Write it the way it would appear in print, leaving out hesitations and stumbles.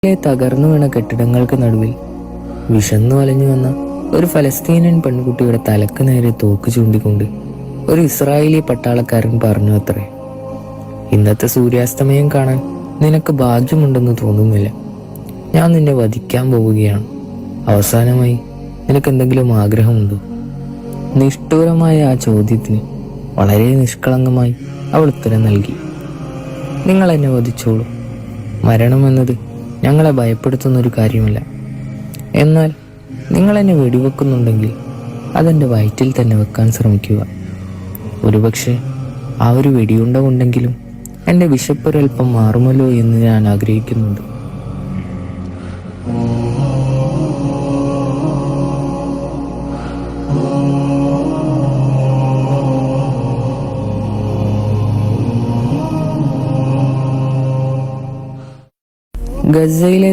തകർന്നു വീണ കെട്ടിടങ്ങൾക്ക് നടുവിൽ വിശന്നു വലഞ്ഞു വന്ന ഒരു ഫലസ്തീനിയൻ പെൺകുട്ടിയുടെ തലക്ക് നേരെ തോക്ക് ചൂണ്ടിക്കൊണ്ട് ഒരു ഇസ്രായേലി പട്ടാളക്കാരൻ പറഞ്ഞു അത്രേ, ഇന്നത്തെ സൂര്യാസ്തമയം കാണാൻ നിനക്ക് ഭാഗ്യമുണ്ടെന്ന് തോന്നുന്നില്ല. ഞാൻ നിന്നെ വധിക്കാൻ പോവുകയാണ്. അവസാനമായി നിനക്ക് എന്തെങ്കിലും ആഗ്രഹമുണ്ടോ? നിഷ്ഠൂരമായ ആ ചോദ്യത്തിന് വളരെ നിഷ്കളങ്കമായി അവൾ ഉത്തരം നൽകി, നിങ്ങൾ എന്നെ വധിച്ചോളൂ. മരണമെന്നത് ഞങ്ങളെ ഭയപ്പെടുത്തുന്നൊരു കാര്യമല്ല. എന്നാൽ നിങ്ങൾ എന്നെ വെടിവെക്കുന്നുണ്ടെങ്കിൽ അതെൻ്റെ വയറ്റിൽ തന്നെ വെക്കാൻ ശ്രമിക്കുക. ഒരുപക്ഷെ ആ ഒരു വെടിയുണ്ട കൊണ്ടെങ്കിലും എൻ്റെ വിശപ്പൊരൽപ്പം മാറുമല്ലോ എന്ന് ഞാൻ ആഗ്രഹിക്കുന്നുണ്ട്. ഗസയിലെ